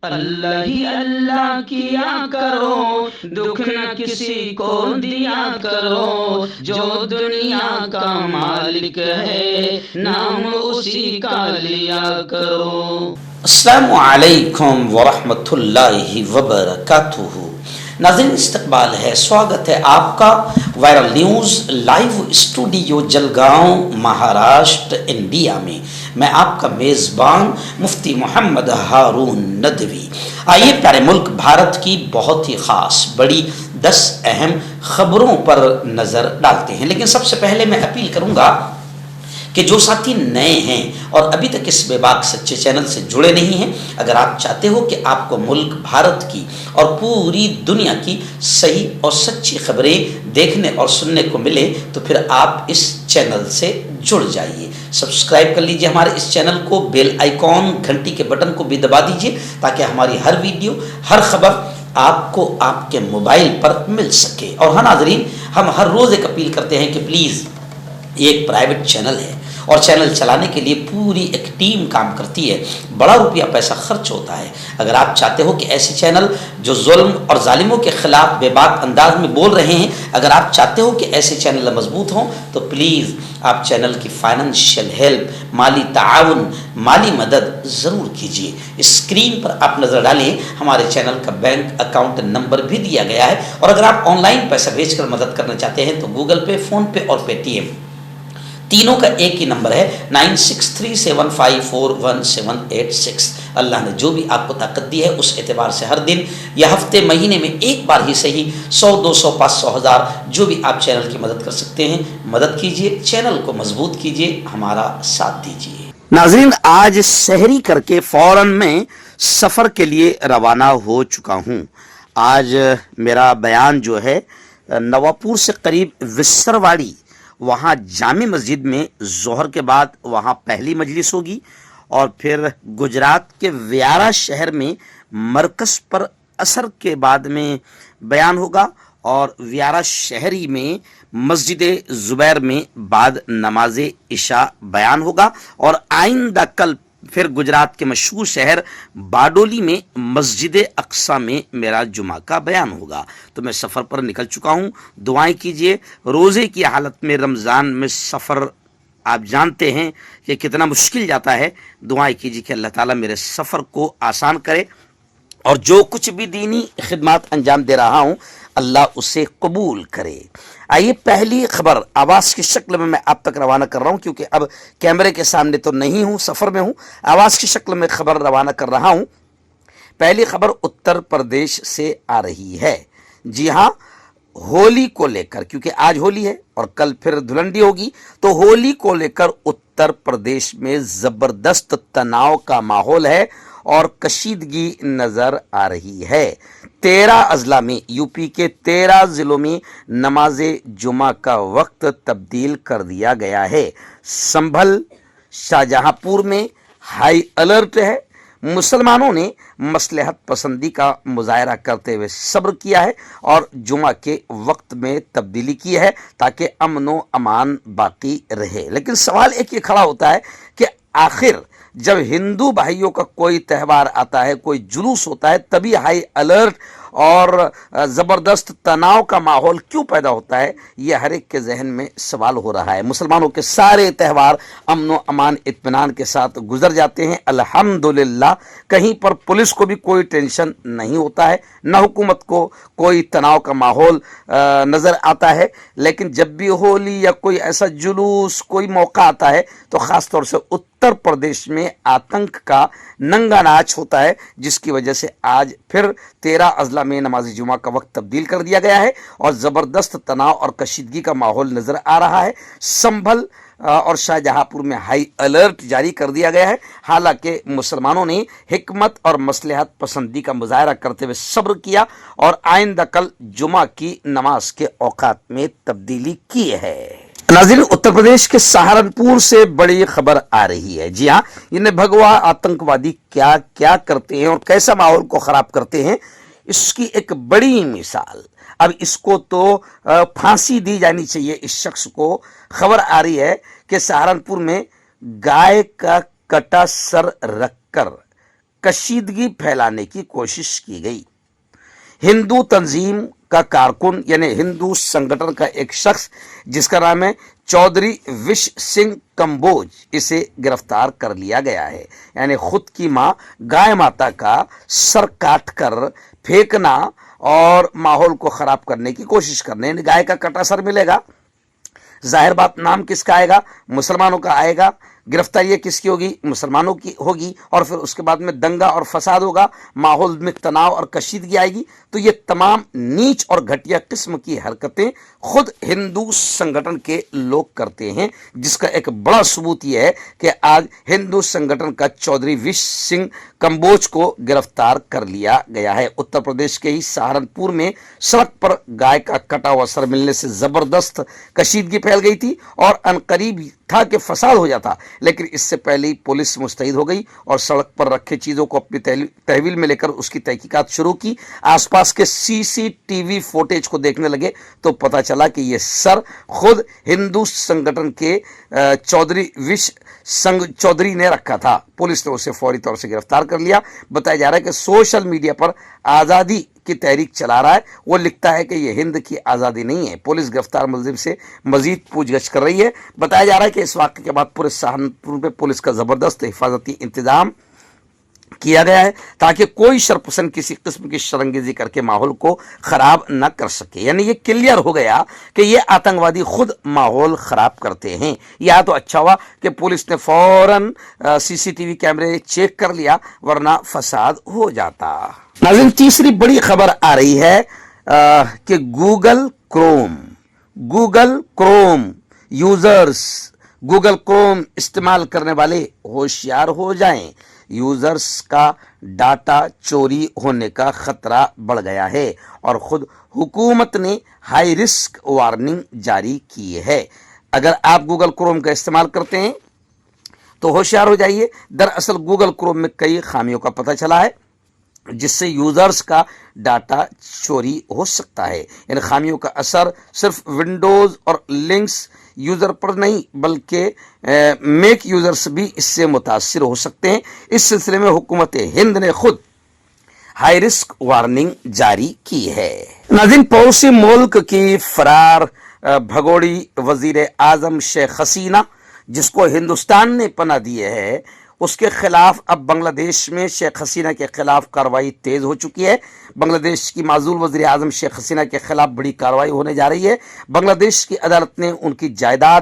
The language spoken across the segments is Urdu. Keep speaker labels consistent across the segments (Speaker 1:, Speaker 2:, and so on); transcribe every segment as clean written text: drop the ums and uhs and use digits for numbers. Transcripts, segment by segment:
Speaker 1: اللہ ہی اللہ کیا کرو، دکھ نہ کسی کو دیا کرو، جو دنیا کا مالک ہے نام اسی کا لیا کرو۔
Speaker 2: السلام علیکم ورحمۃ اللہ وبرکاتہ۔ ناظرین استقبال ہے، سواگت ہے آپ کا viral news live studio Jalgaon Maharashtra India میں۔ میں آپ کا میزبان مفتی محمد ہارون ندوی۔ آئیے پیارے ملک بھارت کی بہت ہی خاص بڑی 10 اہم خبروں پر نظر ڈالتے ہیں، لیکن سب سے پہلے میں اپیل کروں گا کہ جو ساتھی نئے ہیں اور ابھی تک اس بے باک سچے چینل سے جڑے نہیں ہیں، اگر آپ چاہتے ہو کہ آپ کو ملک بھارت کی اور پوری دنیا کی صحیح اور سچی خبریں دیکھنے اور سننے کو ملے تو پھر آپ اس چینل سے جڑ جائیے۔ سبسکرائب کر لیجئے ہمارے اس چینل کو، بیل آئیکن گھنٹی کے بٹن کو بھی دبا دیجئے تاکہ ہماری ہر ویڈیو ہر خبر آپ کو آپ کے موبائل پر مل سکے۔ اور ہاں ناظرین، ہم ہر روز ایک اپیل کرتے ہیں کہ پلیز یہ ایک پرائیویٹ چینل ہے اور چینل چلانے کے لیے پوری ایک ٹیم کام کرتی ہے، بڑا روپیہ پیسہ خرچ ہوتا ہے۔ اگر آپ چاہتے ہو کہ ایسے چینل جو ظلم اور ظالموں کے خلاف بے باک انداز میں بول رہے ہیں، اگر آپ چاہتے ہو کہ ایسے چینل مضبوط ہوں تو پلیز آپ چینل کی فائنینشیل ہیلپ، مالی تعاون، مالی مدد ضرور کیجیے۔ اسکرین پر آپ نظر ڈالیں، ہمارے چینل کا بینک اکاؤنٹ نمبر بھی دیا گیا ہے، اور اگر آپ آن لائن پیسہ بھیج کر مدد کرنا چاہتے ہیں تو گوگل پے، فون پے اور پے ٹی ایم تینوں کا ایک ہی نمبر ہے 9637541786۔ اللہ نے جو بھی آپ کو طاقت دی ہے اس اعتبار سے ہر دن یا ہفتے مہینے میں ایک بار ہی صحیح 100 200 500 1000 جو بھی آپ چینل کی مدد کر سکتے ہیں مدد کیجئے، چینل کو مضبوط کیجئے، ہمارا ساتھ دیجئے۔ ناظرین، آج سحری کر کے فوراً میں سفر کے لیے روانہ ہو چکا ہوں۔ آج میرا بیان جو ہے نواپور سے قریب وسرواڑی، وہاں جامع مسجد میں ظہر کے بعد وہاں پہلی مجلس ہوگی، اور پھر گجرات کے ویارا شہر میں مرکز پر عصر کے بعد میں بیان ہوگا، اور ویارا شہری میں مسجد زبیر میں بعد نماز عشاء بیان ہوگا، اور آئندہ کل پھر گجرات کے مشہور شہر باڈولی میں مسجد اقصی میں میرا جمعہ کا بیان ہوگا۔ تو میں سفر پر نکل چکا ہوں، دعائیں کیجئے۔ روزے کی حالت میں رمضان میں سفر آپ جانتے ہیں کہ کتنا مشکل جاتا ہے، دعائیں کیجئے کہ اللہ تعالیٰ میرے سفر کو آسان کرے، اور جو کچھ بھی دینی خدمات انجام دے رہا ہوں اللہ اسے قبول کرے۔ آئیے پہلی خبر آواز کی شکل میں آپ تک روانہ کر رہا ہوں، کیونکہ اب کیمرے کے سامنے تو نہیں ہوں، سفر میں ہوں، آواز کی شکل میں خبر روانہ کر رہا ہوں۔ پہلی خبر اتر پردیش سے آ رہی ہے۔ جی ہاں، ہولی کو لے کر، کیونکہ آج ہولی ہے اور کل پھر دھلنڈی ہوگی، تو ہولی کو لے کر اتر پردیش میں زبردست تناؤ کا ماحول ہے اور کشیدگی نظر آ رہی ہے۔ 13 اضلاع میں، یو پی کے 13 ضلعوں میں نماز جمعہ کا وقت تبدیل کر دیا گیا ہے۔ سنبھل، شاہجہاں پور میں ہائی الرٹ ہے۔ مسلمانوں نے مصلحت پسندی کا مظاہرہ کرتے ہوئے صبر کیا ہے اور جمعہ کے وقت میں تبدیلی کی ہے تاکہ امن و امان باقی رہے۔ لیکن سوال ایک یہ کھڑا ہوتا ہے کہ آخر جب ہندو بھائیوں کا کوئی تہوار آتا ہے، کوئی جلوس ہوتا ہے، تبھی ہائی الرٹ اور زبردست تناؤ کا ماحول کیوں پیدا ہوتا ہے؟ یہ ہر ایک کے ذہن میں سوال ہو رہا ہے۔ مسلمانوں کے سارے تہوار امن و امان اطمینان کے ساتھ گزر جاتے ہیں، الحمدللہ۔ کہیں پر پولیس کو بھی کوئی ٹینشن نہیں ہوتا ہے، نہ حکومت کو کوئی تناؤ کا ماحول نظر آتا ہے۔ لیکن جب بھی ہولی یا کوئی ایسا جلوس، کوئی موقع آتا ہے تو خاص طور سے اتر پردیش میں آتنک کا ننگا ناچ ہوتا ہے، جس کی وجہ سے آج پھر 13 اضلاع میں نماز جمعہ کا وقت تبدیل کر دیا گیا ہے اور زبردست تناؤ اور کشیدگی کا ماحول نظر آ رہا ہے۔ سنبھل اور شاہجہاں پور میں ہائی الرٹ جاری کر دیا گیا ہے۔ حالانکہ مسلمانوں نے حکمت اور مصلحت پسندی کا مظاہرہ کرتے ہوئے صبر کیا اور آئندہ کل جمعہ کی نماز کے اوقات میں تبدیلی کی ہے۔ ناظرین، اتر پردیش کے سہارنپور سے بڑی خبر آ رہی ہے۔ جی ہاں، انہیں بھگوا آتنکوادی کیا کیا کرتے ہیں اور کیسا ماحول کو خراب کرتے ہیں، اس کی ایک بڑی مثال۔ اب اس کو تو پھانسی دی جانی چاہیے اس شخص کو۔ خبر آ رہی ہے کہ سہارنپور میں گائے کا کٹا سر رکھ کر
Speaker 3: کشیدگی پھیلانے کی کوشش کی گئی۔ ہندو تنظیم کا کارکن یعنی ہندو سنگٹن کا ایک شخص جس کا نام ہے چودھری وش سنگھ کمبوج، اسے گرفتار کر لیا گیا ہے۔ یعنی خود کی ماں گائے ماتا کا سر کاٹ کر پھینکنا اور ماحول کو خراب کرنے کی کوشش کرنے، یعنی گائے کا کٹا سر ملے گا، ظاہر بات نام کس کا آئے گا؟ مسلمانوں کا آئے گا۔ گرفتاری کس کی ہوگی؟ مسلمانوں کی ہوگی، اور پھر اس کے بعد میں دنگا اور فساد ہوگا، ماحول میں تناؤ اور کشیدگی آئے گی۔ تو یہ تمام نیچ اور گھٹیا قسم کی حرکتیں خود ہندو سنگٹن کے لوگ کرتے ہیں، جس کا ایک بڑا ثبوت یہ ہے کہ آج ہندو سنگٹن کا چودھری وش سنگھ کمبوج کو گرفتار کر لیا گیا ہے۔ اتر پردیش کے ہی سہارنپور میں سڑک پر گائے کا کٹا ہوا سر ملنے سے زبردست کشیدگی پھیل گئی تھی اور عنقریب تھا کہ فساد ہو جاتا، لیکن اس سے پہلے ہی پولیس مستعد ہو گئی اور سڑک پر رکھے چیزوں کو اپنی تحویل میں لے کر اس کی تحقیقات شروع کی۔ آس پاس کے CCTV فوٹیج کو دیکھنے لگے تو پتا چلا کہ یہ سر خود ہندو سنگٹن کے چودھری وش سنگھ چودھری نے رکھا تھا۔ پولیس نے اسے فوری طور سے گرفتار کر لیا۔ بتایا جا رہا ہے کہ سوشل میڈیا پر آزادی کی تحریک چلا رہا ہے، وہ لکھتا ہے کہ یہ ہند کی آزادی نہیں ہے۔ پولیس گرفتار ملزم سے مزید پوچھ گچھ کر رہی ہے۔ بتایا جا رہا ہے کہ اس واقعے کے بعد پورے سہارنپور میں پولیس کا زبردست حفاظتی انتظام کیا گیا ہے تاکہ کوئی شرپسند کسی قسم کی شرنگیزی کر کے ماحول کو خراب نہ کر سکے۔ یعنی یہ کلیئر ہو گیا کہ یہ آتنکوادی خود ماحول خراب کرتے ہیں۔ یا تو اچھا ہوا کہ پولیس نے فوراً CCTV کیمرے چیک کر لیا، ورنہ فساد ہو جاتا۔ ناظرین، تیسری بڑی خبر آ رہی ہے کہ Google Chrome users, Google Chrome استعمال کرنے والے ہوشیار ہو جائیں، یوزرز کا ڈاٹا چوری ہونے کا خطرہ بڑھ گیا ہے اور خود حکومت نے ہائی رسک وارننگ جاری کی ہے۔ اگر آپ گوگل کروم کا استعمال کرتے ہیں تو ہوشیار ہو جائیے۔ دراصل گوگل کروم میں کئی خامیوں کا پتہ چلا ہے جس سے یوزرز کا ڈاٹا چوری ہو سکتا ہے۔ ان خامیوں کا اثر صرف ونڈوز اور لینکس یوزر پر نہیں بلکہ میک یوزرز بھی اس سے متاثر ہو سکتے ہیں۔ اس سلسلے میں حکومت ہند نے خود ہائی رسک وارننگ جاری کی ہے۔ ناظرین، پڑوسی ملک کی فرار بھگوڑی وزیر اعظم شیخ حسینہ جس کو ہندوستان نے پناہ دی ہے، اس کے خلاف اب بنگلہ دیش میں شیخ حسینہ کے خلاف کارروائی تیز ہو چکی ہے۔ بنگلہ دیش کی معزول وزیر اعظم شیخ حسینہ کے خلاف بڑی کارروائی ہونے جا رہی ہے۔ بنگلہ دیش کی عدالت نے ان کی جائیداد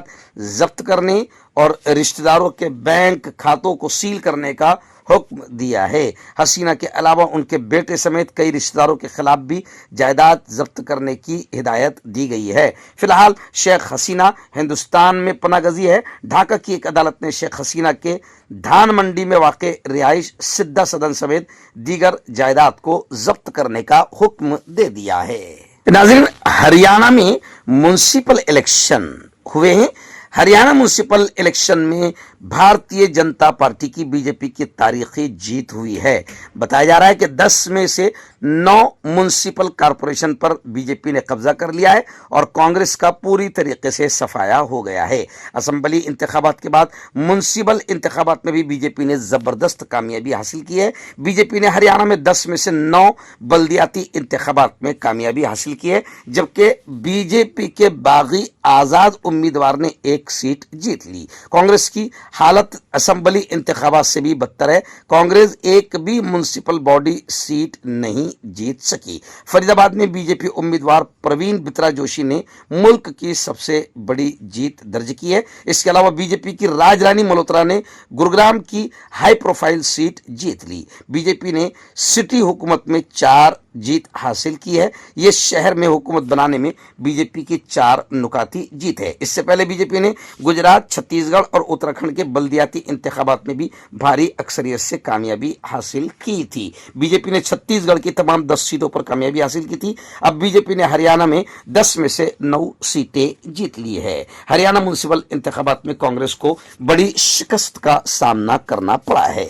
Speaker 3: ضبط کرنے اور رشتہ داروں کے بینک کھاتوں کو سیل کرنے کا حکم دیا ہے۔ حسینہ کے علاوہ ان کے بیٹے سمیت کئی رشتہ داروں کے خلاف بھی جائیداد ضبط کرنے کی ہدایت دی گئی ہے۔ فی الحال شیخ حسینہ ہندوستان میں پناہ گزین ہے۔ ڈھاکہ کی ایک عدالت نے شیخ حسینہ کے دھان منڈی میں واقع رہائش سدھا سدن سمیت دیگر جائیداد کو ضبط کرنے کا حکم دے دیا ہے۔ ناظرین، ہریانہ میں میونسپل الیکشن ہوئے ہیں۔ ہریانہ میونسپل الیکشن میں بھارتیہ جنتا پارٹی کی BJP کی تاریخی جیت ہوئی ہے۔ بتایا جا رہا ہے کہ 10 میں سے 9 میونسپل کارپوریشن پر BJP نے قبضہ کر لیا ہے اور کانگریس کا پوری طریقے سے صفایا ہو گیا ہے۔ اسمبلی انتخابات کے بعد میونسپل انتخابات میں بھی BJP نے زبردست کامیابی حاصل کی ہے۔ BJP نے ہریانہ میں 10 میں سے 9 بلدیاتی انتخابات میں کامیابی حاصل کی ہے، جبکہ BJP کے باغی آزاد امیدوار نے ایک سیٹ جیت لی۔ کانگریس کی حالت اسمبلی انتخابات سے بھی بدتر ہے۔ کانگریس ایک بھی میونسپل باڈی سیٹ نہیں جیت سکی۔ فرید آباد میں BJP امیدوار پروین بترا جوشی نے ملک کی سب سے بڑی جیت درج کی ہے۔ اس کے علاوہ BJP کی راج رانی ملہوترا نے گروگرام کی ہائی پروفائل سیٹ جیت لی۔ BJP نے سٹی حکومت میں 4 جیت حاصل کی ہے۔ یہ شہر میں حکومت بنانے میں BJP کی 4 نکاتی جیت ہے۔ اس سے پہلے BJP نے گجرات، چھتیس گڑھ اور اتراکھنڈ کے بلدیاتی انتخابات میں بھی بھاری اکثریت سے کامیابی حاصل کی تھی۔ BJP نے چھتیس گڑھ کی تمام 10 سیٹوں پر کامیابی حاصل کی تھی۔ اب BJP نے ہریانہ میں 10 میں سے 9 سیٹیں جیت لی ہے۔ ہریانہ میونسپل انتخابات میں کانگریس کو بڑی شکست کا سامنا کرنا پڑا ہے۔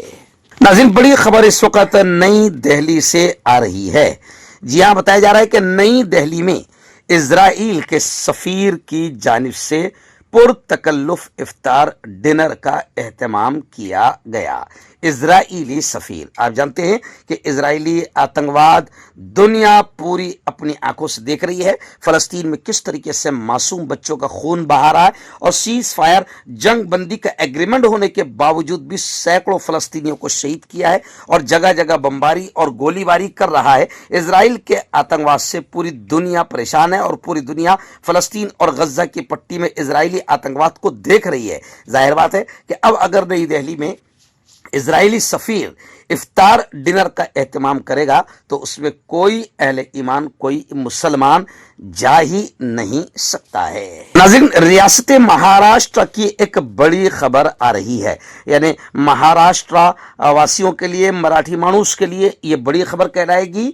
Speaker 3: ناظرین، بڑی خبر اس وقت نئی دہلی سے آ رہی ہے۔ جی ہاں، بتایا جا رہا ہے کہ نئی دہلی میں اسرائیل کے سفیر کی جانب سے پرتکلف افطار ڈنر کا اہتمام کیا گیا۔ اسرائیلی سفیر. آپ جانتے ہیں کہ اسرائیلی آتنکواد دنیا پوری اپنی آنکھوں سے دیکھ رہی ہے. فلسطین میں کس طریقے سے معصوم بچوں کا خون بہا رہا ہے اور سیز فائر جنگ بندی کا ایگریمنٹ ہونے کے باوجود بھی سینکڑوں فلسطینیوں کو شہید کیا ہے اور جگہ جگہ بمباری اور گولی باری کر رہا ہے. اسرائیل کے آتنکواد سے پوری دنیا پریشان ہے اور پوری دنیا فلسطین اور غزہ کی پٹی میں اسرائیلی آتنکواد کو دیکھ رہی ہے. ظاہر بات ہے کہ اب اگر نئی دہلی میں اسرائیلی سفیر افطار ڈنر کا اہتمام کرے گا تو اس میں کوئی اہل ایمان، کوئی مسلمان جا ہی نہیں سکتا ہے. ناظرین، ریاست مہاراشٹر کی ایک بڑی خبر آ رہی ہے. یعنی مہاراشٹر واسیوں کے لیے، مراٹھی مانوس کے لیے یہ بڑی خبر کہلائے گی.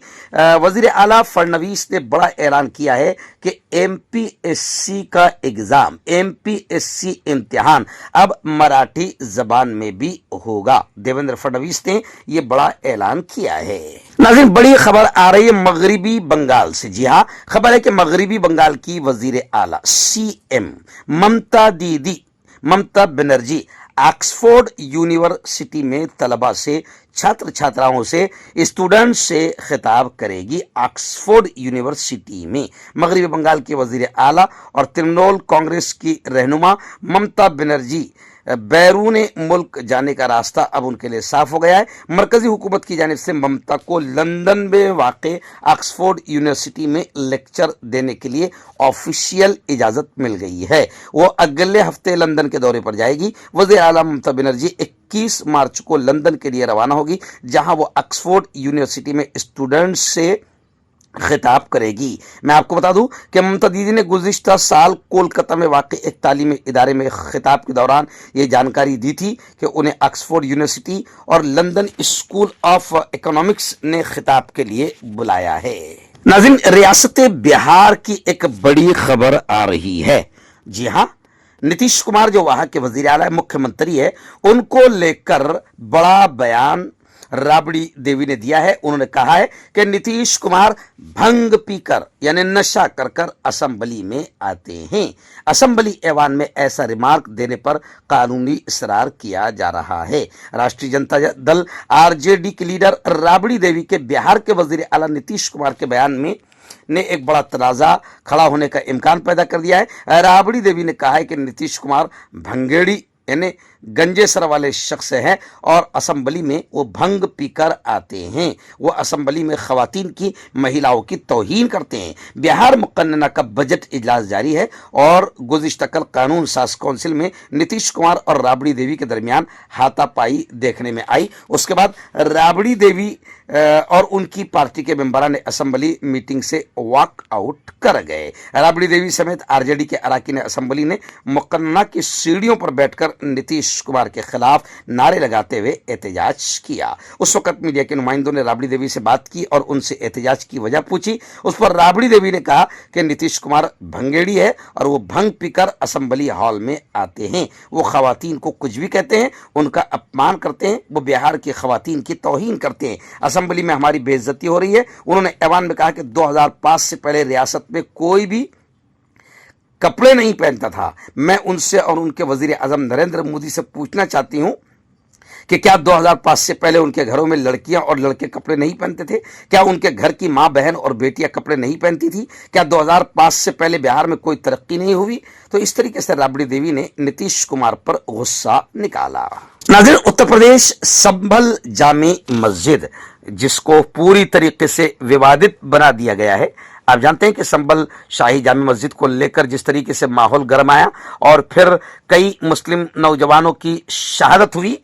Speaker 3: وزیر اعلیٰ فڈنویس نے بڑا اعلان کیا ہے کہ ایم پی ایس سی کا exam, M P S C امتحان اب مراٹھی زبان میں بھی ہوگا. دیویندر فڈنویس نے یہ بڑا اعلان کیا ہے. ناظرین، بڑی خبر آ رہی ہے مغربی بنگال سے. جی ہاں، خبر ہے کہ مغربی بنگال کی وزیر اعلیٰ C M Mamata Banerjee Oxford University میں طلبہ سے، چھاتراؤں سے، اسٹوڈنٹ سے خطاب کرے گی. آکسفورڈ یونیورسٹی میں مغربی بنگال کے وزیر اعلیٰ اور ترنمول کانگریس کی رہنما ممتا بنرجی بیرون ملک جانے کا راستہ اب ان کے لیے صاف ہو گیا ہے. مرکزی حکومت کی جانب سے ممتا کو لندن میں واقع آکسفورڈ یونیورسٹی میں لیکچر دینے کے لیے آفیشیل اجازت مل گئی ہے. وہ اگلے ہفتے لندن کے دورے پر جائے گی. وزیر اعلیٰ ممتا بنرجی 21 مارچ کو لندن کے لیے روانہ ہوگی، جہاں وہ آکسفورڈ یونیورسٹی میں اسٹوڈنٹ سے خطاب کرے گی. میں آپ کو بتا دوں کہ ممتا دیدی نے گزشتہ سال کولکتہ میں واقع ایک تعلیمی ادارے میں خطاب کے دوران یہ جانکاری دی تھی کہ انہیں آکسفورڈ یونیورسٹی اور لندن اسکول آف اکنامکس نے خطاب کے لیے بلایا ہے. ناظرین، ریاست بہار کی ایک بڑی خبر آ رہی ہے. جی ہاں، نتیش کمار جو وہاں کے وزیر اعلیٰ مکھیہ منتری ہے، ان کو لے کر بڑا بیان رابڑی دیوی نے دیا ہے. انہوں نے کہا ہے کہ نتیش کمار بھنگ پی کر یعنی نشہ کر کر اسمبلی میں آتے ہیں. اسمبلی ایوان میں ایسا ریمارک دینے پر قانونی اصرار کیا جا رہا ہے. راشٹریہ جنتا دل آر جے ڈی کی لیڈر رابڑی دیوی کے بہار کے وزیر اعلیٰ نتیش کمار کے بیان میں نے ایک بڑا تنازع کھڑا ہونے کا امکان پیدا کر دیا ہے. رابڑی دیوی نے کہا ہے کہ نتیش کمار بھنگیڑی یعنی گنجے سر والے شخص ہیں اور اسمبلی میں وہ بھنگ پی کر آتے ہیں. وہ اسمبلی میں خواتین کی، مہیلاؤں کی توہین کرتے ہیں. بہار مقننہ کا بجٹ اجلاس جاری ہے اور گزشتہ کل قانون ساز کونسل میں نتیش کمار اور رابڑی دیوی کے درمیان ہاتھا پائی دیکھنے میں آئی. اس کے بعد رابڑی دیوی اور ان کی پارٹی کے ممبران نے اسمبلی میٹنگ سے واک آؤٹ کر گئے. رابڑی دیوی سمیت آر جے ڈی کے اراکین اسمبلی نے مقننہ کی سیڑھیوں پر بیٹھ کر نتیش کمار کے خلاف نعرے لگاتے ہوئے احتجاج کیا. اس وقت میڈیا کے نمائندوں نے رابڑی دیوی سے بات کی اور ان سے احتجاج کی وجہ پوچھی. اس پر رابڑی دیوی نے کہا کہ نتیش کمار بھنگیڑی ہے اور وہ بھنگ پی کر اسمبلی ہال میں آتے ہیں. وہ خواتین کو کچھ بھی کہتے ہیں، ان کا اپمان کرتے ہیں. وہ بہار کی خواتین کی توہین کرتے ہیں. اسمبلی میں ہماری بے عزتی ہو رہی ہے. انہوں نے ایوان میں کہا کہ 2005 سے پہلے ریاست میں کوئی بھی کپڑے نہیں پہنتا تھا. میں ان سے اور ان کے وزیر اعظم نریندر مودی سے پوچھنا چاہتی ہوں کہ کیا 2005 سے پہلے ان کے گھروں میں لڑکیاں اور لڑکے کپڑے نہیں پہنتے تھے؟ کیا ان کے گھر کی ماں، بہن اور بیٹیاں کپڑے نہیں پہنتی تھی؟ کیا 2005 سے پہلے بہار میں کوئی ترقی نہیں ہوئی؟ تو اس طریقے سے رابڑی دیوی نے نتیش کمار پر غصہ نکالا. ناظرین، اتر پردیش سنبھل جامع مسجد جس کو پوری طریقے سے ووادت بنا دیا گیا ہے. آپ جانتے ہیں کہ سنبھل شاہی جامع مسجد کو لے کر جس طریقے سے ماحول گرم آیا اور پھر کئی مسلم نوجوانوں کی شہادت ہوئی،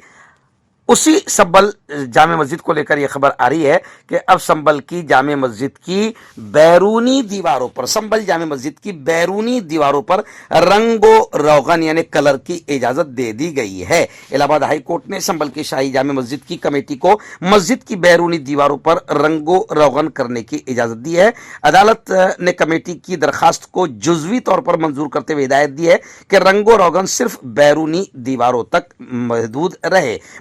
Speaker 3: اسی سنبھل جامع مسجد کو لے کر یہ خبر آ رہی ہے کہ اب سنبھل کی جامع مسجد کی بیرونی دیواروں پر، سنبھل جامع مسجد کی بیرونی دیواروں پر رنگ و روغن یعنی کلر کی اجازت دے دی گئی ہے. الہ آباد ہائی کورٹ نے سنبھل کی شاہی جامع مسجد کی کمیٹی کو مسجد کی بیرونی دیواروں پر رنگ و روغن کرنے کی اجازت دی ہے. عدالت نے کمیٹی کی درخواست کو جزوی طور پر منظور کرتے ہوئے ہدایت دی ہے کہ رنگ و روغن صرف بیرونی دیواروں تک محدود رہے.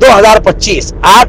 Speaker 3: 2025 8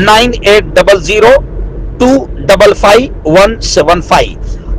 Speaker 3: 9800255175